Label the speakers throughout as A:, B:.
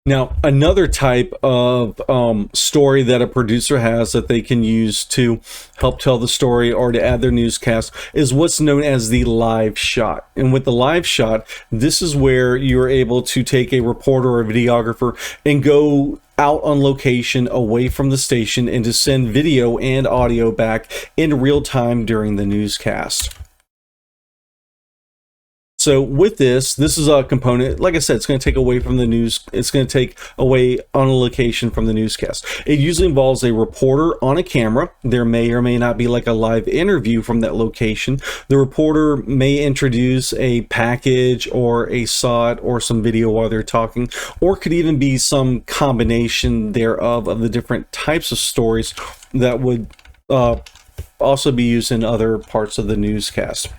A: Now, another type of story that a producer has that they can use to help tell the story or to add their newscast is what's known as the live shot. And with the live shot, this is where you're able to take a reporter or a videographer and go out on location away from the station and to send video and audio back in real time during the newscast. So with this is a component, like I said, it's going to take away from the news. It's going to take away on a location from the newscast. It usually involves a reporter on a camera. There may or may not be like a live interview from that location. The reporter may introduce a package or a shot or some video while they're talking, or could even be some combination thereof of the different types of stories that would also be used in other parts of the newscast.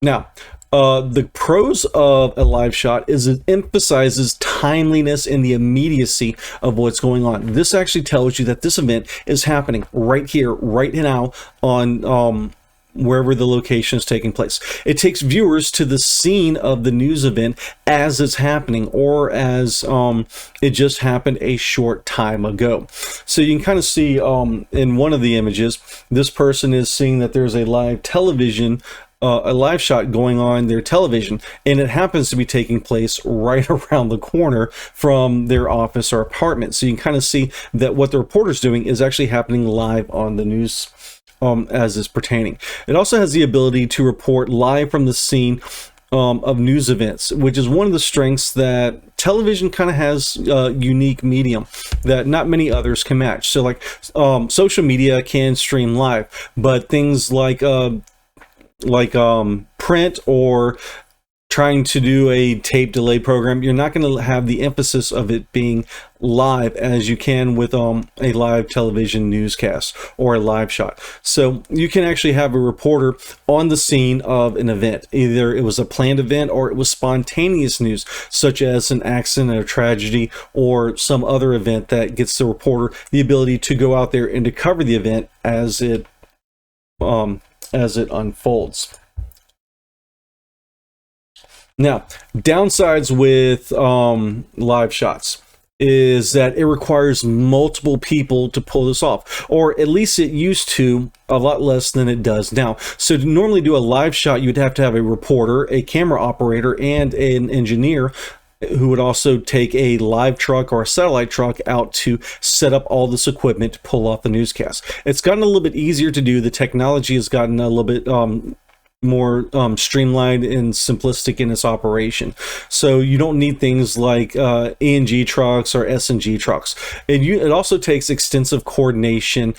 A: Now, the pros of a live shot is it emphasizes timeliness and the immediacy of what's going on. This actually tells you that this event is happening right here, right now on wherever the location is taking place. It takes viewers to the scene of the news event as it's happening, or as it just happened a short time ago. So you can kind of see in one of the images, this person is seeing that there's a live television a live shot going on their television, and it happens to be taking place right around the corner from their office or apartment. So you can kind of see that what the reporter's doing is actually happening live on the news as is pertaining. It also has the ability to report live from the scene of news events, which is one of the strengths that television kind of has a unique medium that not many others can match. So like social media can stream live, but things like print or trying to do a tape delay program, you're not going to have the emphasis of it being live as you can with a live television newscast or a live shot. So you can actually have a reporter on the scene of an event. Either it was a planned event or it was spontaneous news, such as an accident, a tragedy, or some other event that gets the reporter the ability to go out there and to cover the event as it unfolds. Now, downsides with live shots is that it requires multiple people to pull this off, or at least it used to, a lot less than it does now. So to normally do a live shot, you'd have to have a reporter, a camera operator, and an engineer who would also take a live truck or a satellite truck out to set up all this equipment to pull off the newscast. It's gotten a little bit easier to do. The technology has gotten a little bit more streamlined and simplistic in its operation. So you don't need things like ENG trucks or SNG trucks. It also takes extensive coordination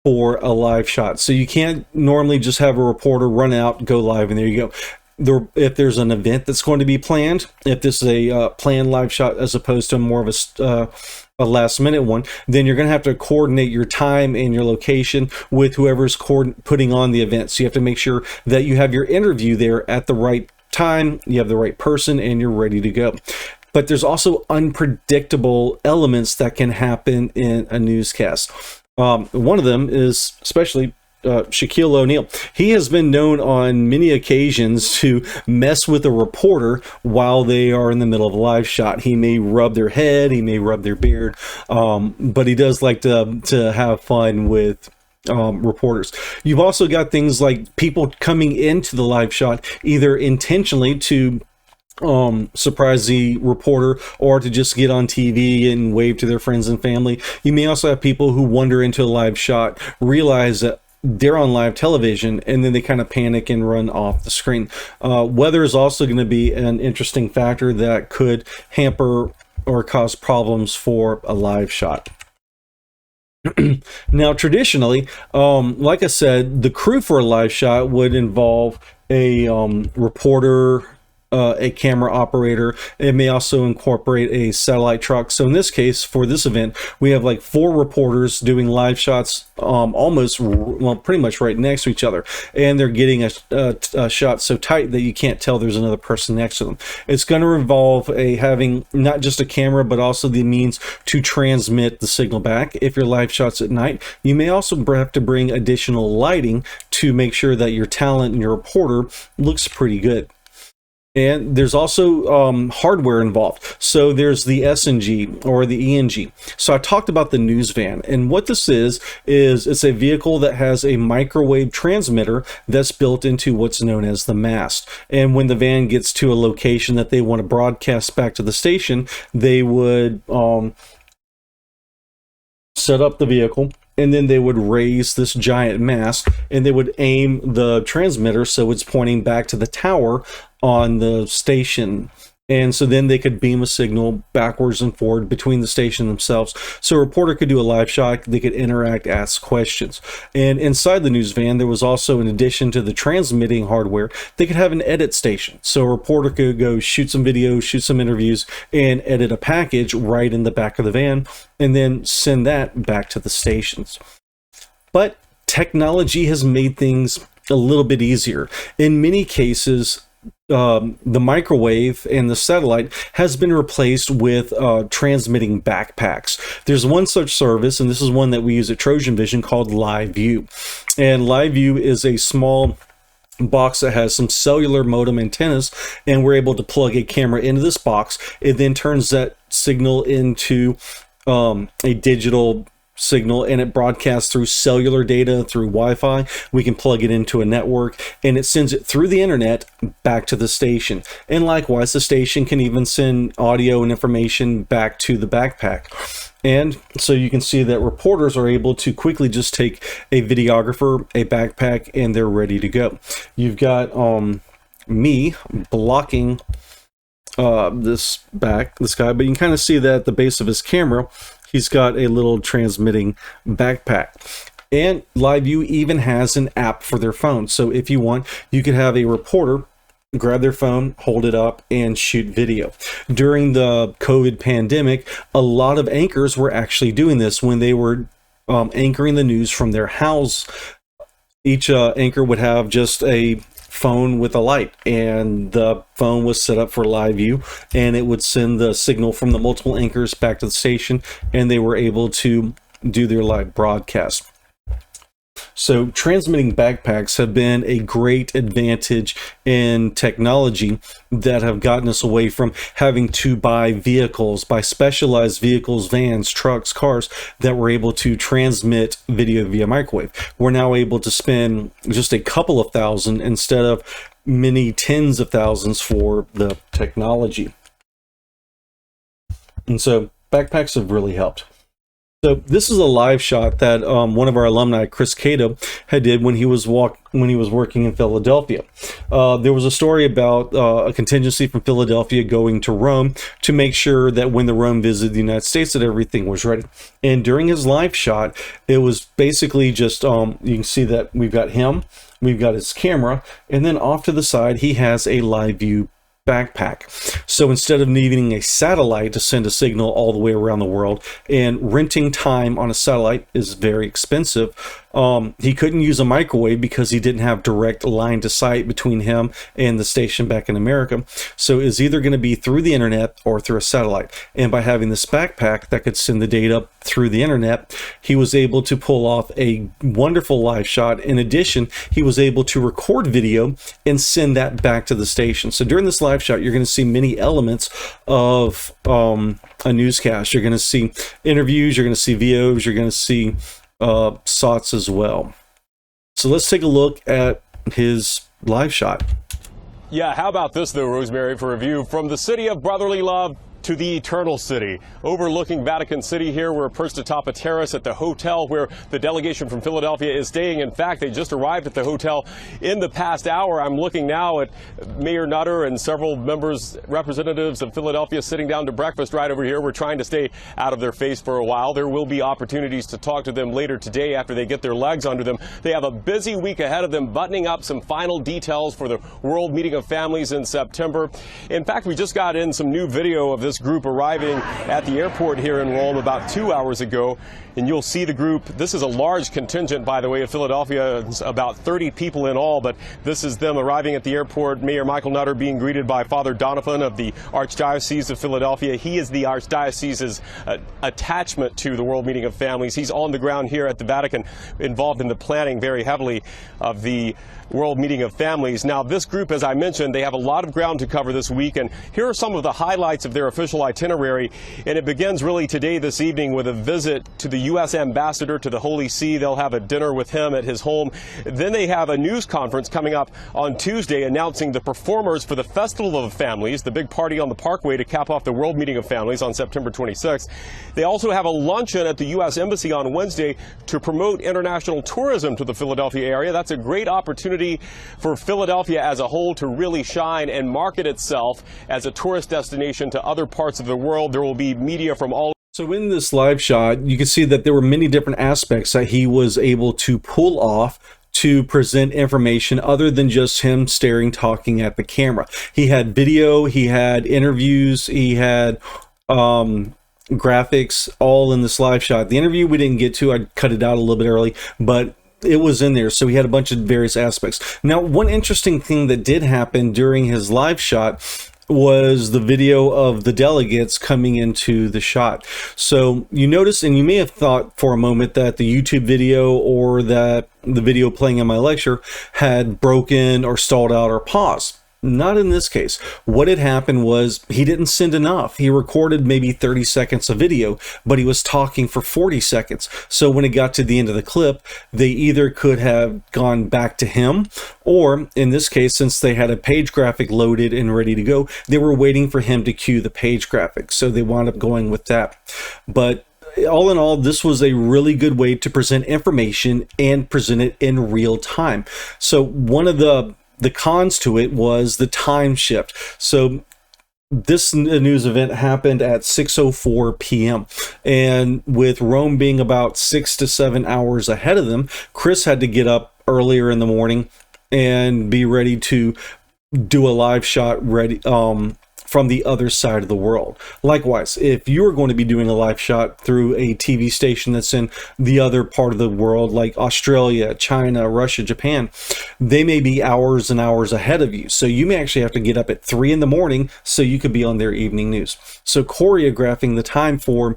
A: for a live shot. So you can't normally just have a reporter run out, go live, and there you go. If there's an event that's going to be planned, if this is a planned live shot as opposed to more of a last minute one, then you're going to have to coordinate your time and your location with whoever's putting on the event. So you have to make sure that you have your interview there at the right time, you have the right person, and you're ready to go. But there's also unpredictable elements that can happen in a newscast. One of them is especially Shaquille O'Neal. He has been known on many occasions to mess with a reporter while they are in the middle of a live shot. He may rub their head, he may rub their beard, but he does like to have fun with reporters. You've also got things like people coming into the live shot either intentionally to surprise the reporter or to just get on TV and wave to their friends and family. You may also have people who wander into a live shot, realize that they're on live television, and then they kind of panic and run off the screen. Weather is also going to be an interesting factor that could hamper or cause problems for a live shot. Now, traditionally, like I said, the crew for a live shot would involve a reporter, a camera operator. It may also incorporate a satellite truck. So in this case, for this event, we have like 4 reporters doing live shots almost, well, pretty much right next to each other, and they're getting a shot so tight that you can't tell there's another person next to them. It's going to involve having not just a camera, but also the means to transmit the signal back. If your live shot's at night, you may also have to bring additional lighting to make sure that your talent and your reporter looks pretty good. And there's also hardware involved. So there's the SNG or the ENG. So I talked about the news van, and what this is it's a vehicle that has a microwave transmitter that's built into what's known as the mast. And when the van gets to a location that they want to broadcast back to the station, they would set up the vehicle, and then they would raise this giant mast, and they would aim the transmitter so it's pointing back to the tower on the station. And so then they could beam a signal backwards and forward between the station themselves. So a reporter could do a live shot, they could interact, ask questions. And inside the news van, there was also, in addition to the transmitting hardware, they could have an edit station. So a reporter could go shoot some videos, shoot some interviews, and edit a package right in the back of the van, and then send that back to the stations. But technology has made things a little bit easier. In many cases, the microwave and the satellite has been replaced with transmitting backpacks. There's one such service, and this is one that we use at Trojan Vision, called Live View. And Live View is a small box that has some cellular modem antennas, and we're able to plug a camera into this box. It then turns that signal into a digital signal, and it broadcasts through cellular data, through Wi-Fi. We can plug it into a network, and it sends it through the internet back to the station. And likewise, the station can even send audio and information back to the backpack. And so you can see that reporters are able to quickly just take a videographer, a backpack, and they're ready to go. You've got me blocking this guy, but you can kind of see that at the base of his camera, he's got a little transmitting backpack. And Live View even has an app for their phone. So if you want, you could have a reporter grab their phone, hold it up, and shoot video. During the COVID pandemic, a lot of anchors were actually doing this when they were anchoring the news from their house. Each anchor would have just a phone with a light, and the phone was set up for Live View, and it would send the signal from the multiple anchors back to the station, and they were able to do their live broadcast. So transmitting backpacks have been a great advantage in technology that have gotten us away from having to buy vehicles, buy specialized vehicles, vans, trucks, cars that were able to transmit video via microwave. We're now able to spend just a couple of thousand instead of many tens of thousands for the technology. And so backpacks have really helped. So this is a live shot that one of our alumni, Chris Cato, had did when he was working in Philadelphia. There was a story about a contingency from Philadelphia going to Rome to make sure that when the Rome visited the United States that everything was ready. And during his live shot, it was basically just you can see that we've got him, we've got his camera, and then off to the side he has a Live View backpack. So instead of needing a satellite to send a signal all the way around the world, and renting time on a satellite is very expensive, he couldn't use a microwave because he didn't have direct line to sight between him and the station back in America. So it's either going to be through the internet or through a satellite. And by having this backpack that could send the data through the internet, he was able to pull off a wonderful live shot. In addition, he was able to record video and send that back to the station. So during this live shot, you're going to see many elements of a newscast. You're going to see interviews, you're going to see VOs, you're going to see SOTs as well. So let's take a look at his live shot.
B: Yeah, how about this though, Rosemary, for a view from the city of brotherly love to the Eternal City. Overlooking Vatican City here, we're perched atop a terrace at the hotel where the delegation from Philadelphia is staying. In fact, they just arrived at the hotel in the past hour. I'm looking now at Mayor Nutter and several representatives of Philadelphia sitting down to breakfast right over here. We're trying to stay out of their face for a while. There will be opportunities to talk to them later today after they get their legs under them. They have a busy week ahead of them, buttoning up some final details for the World Meeting of Families in September. In fact, we just got in some new video of this this group arriving at the airport here in Rome about 2 hours ago. And you'll see the group. This is a large contingent, by the way, of Philadelphia. It's about 30 people in all, but this is them arriving at the airport. Mayor Michael Nutter being greeted by Father Donovan of the Archdiocese of Philadelphia. He is the Archdiocese's attachment to the World Meeting of Families. He's on the ground here at the Vatican, involved in the planning very heavily of the World Meeting of Families. Now, this group, as I mentioned, they have a lot of ground to cover this week, and here are some of the highlights of their official itinerary. And it begins really today, this evening, with a visit to the U.S. ambassador to the Holy See. They'll have a dinner with him at his home. Then they have a news conference coming up on Tuesday announcing the performers for the Festival of Families, the big party on the Parkway to cap off the World Meeting of Families on September 26th. They also have a luncheon at the U.S. Embassy on Wednesday to promote international tourism to the Philadelphia area. That's a great opportunity for Philadelphia as a whole to really shine and market itself as a tourist destination to other parts of the world. There will be media from all.
A: So in this live shot, you can see that there were many different aspects that he was able to pull off to present information other than just him staring, talking at the camera. He had video, he had interviews, he had graphics, all in this live shot. The interview we didn't get to, I cut it out a little bit early, but it was in there. So he had a bunch of various aspects. Now, one interesting thing that did happen during his live shot was the video of the delegates coming into the shot. So you notice, and you may have thought for a moment that the YouTube video or that the video playing in my lecture had broken or stalled out or paused. Not in this case. What had happened was he didn't send enough. He recorded maybe 30 seconds of video, but he was talking for 40 seconds. So when it got to the end of the clip, they either could have gone back to him, or in this case, since they had a page graphic loaded and ready to go, they were waiting for him to cue the page graphic. So they wound up going with that. But all in all, this was a really good way to present information and present it in real time. So one of the cons to it was the time shift. So this news event happened at 6:04 p.m. and with Rome being about 6 to 7 hours ahead of them, Chris had to get up earlier in the morning and be ready to do a live shot ready from the other side of the world. Likewise, if you're going to be doing a live shot through a TV station that's in the other part of the world, like Australia, China, Russia, Japan, they may be hours and hours ahead of you. So you may actually have to get up at 3 in the morning so you could be on their evening news. So choreographing the time for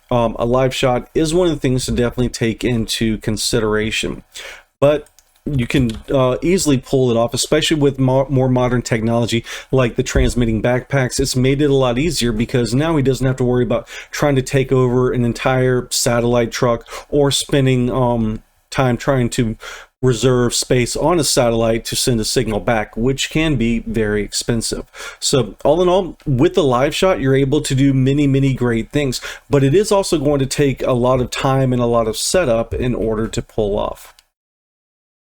A: a live shot is one of the things to definitely take into consideration. But you can easily pull it off, especially with more modern technology like the transmitting backpacks. It's made it a lot easier because now he doesn't have to worry about trying to take over an entire satellite truck or spending time trying to reserve space on a satellite to send a signal back, which can be very expensive. So all in all, with the live shot, you're able to do many great things, but it is also going to take a lot of time and a lot of setup in order to pull off.